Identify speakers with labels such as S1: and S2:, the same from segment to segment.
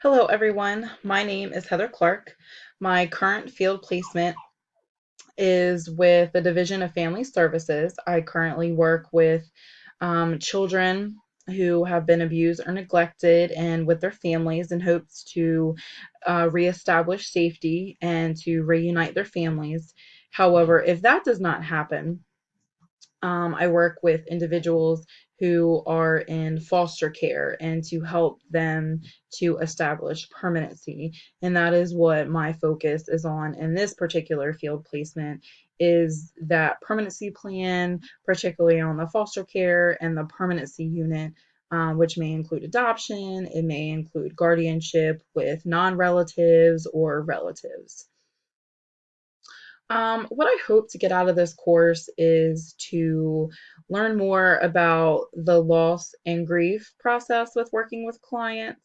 S1: Hello, everyone. My name is Heather Clarke. My current field placement is with the Division of Family Services. I currently work with children who have been abused or neglected and with their families in hopes to reestablish safety and to reunite their families. However, if that does not happen, I work with individuals who are in foster care and to help them to establish permanency. And that is what my focus is on in this particular field placement is that permanency plan, particularly on the foster care and the permanency unit, which may include adoption, it may include guardianship with non-relatives or relatives. What I hope to get out of this course is to learn more about the loss and grief process with working with clients.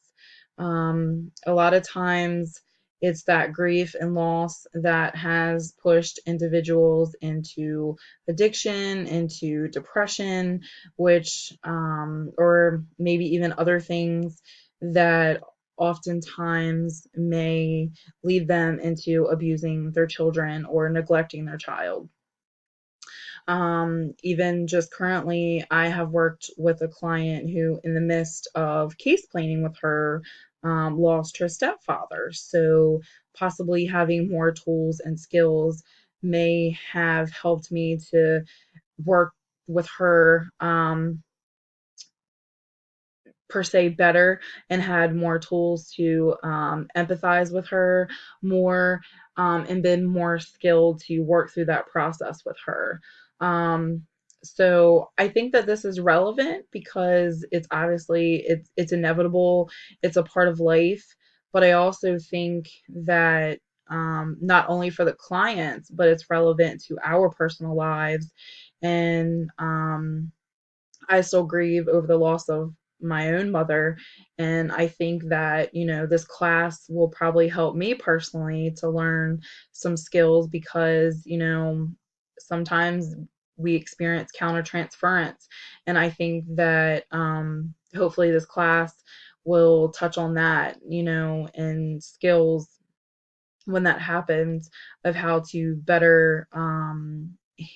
S1: A lot of times it's that grief and loss that has pushed individuals into addiction, into depression, or maybe even other things that oftentimes may lead them into abusing their children or neglecting their child. Even just currently, I have worked with a client who, in the midst of case planning with her, lost her stepfather. So, possibly having more tools and skills may have helped me to work with her per se better and had more tools to empathize with her more and been more skilled to work through that process with her. So I think that this is relevant because it's inevitable, it's a part of life, but I also think that not only for the clients, but it's relevant to our personal lives. And I still grieve over the loss of my own mother. And I think that, this class will probably help me personally to learn some skills because, sometimes we experience countertransference. And I think that hopefully this class will touch on that, and skills when that happens of how to better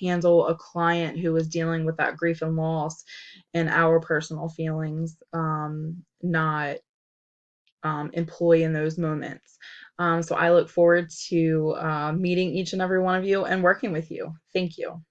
S1: handle a client who is dealing with that grief and loss and our personal feelings, not employ in those moments. So I look forward to meeting each and every one of you and working with you. Thank you.